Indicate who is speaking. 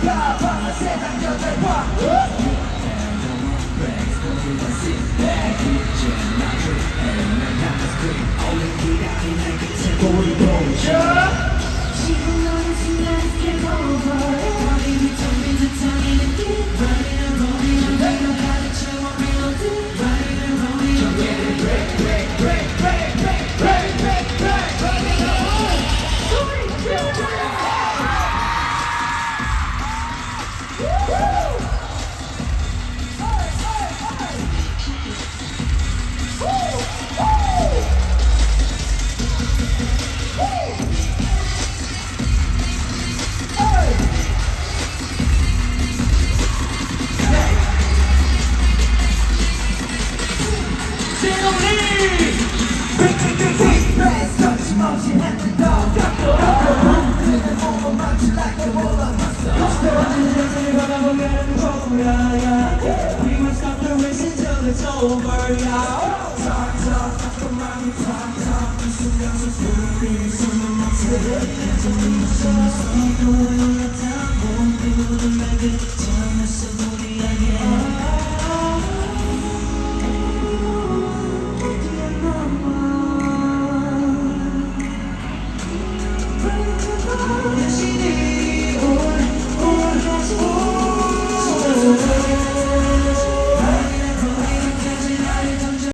Speaker 1: 가방을 세상 여덟 번
Speaker 2: 지금 너는 순간 game over 머리를 텅빈 듯한 이 느낌 Running and rolling on 내가 가득 채워 reloading Running and rolling on
Speaker 1: break break break break break break break break
Speaker 2: It's over, yeah. Talk, talk,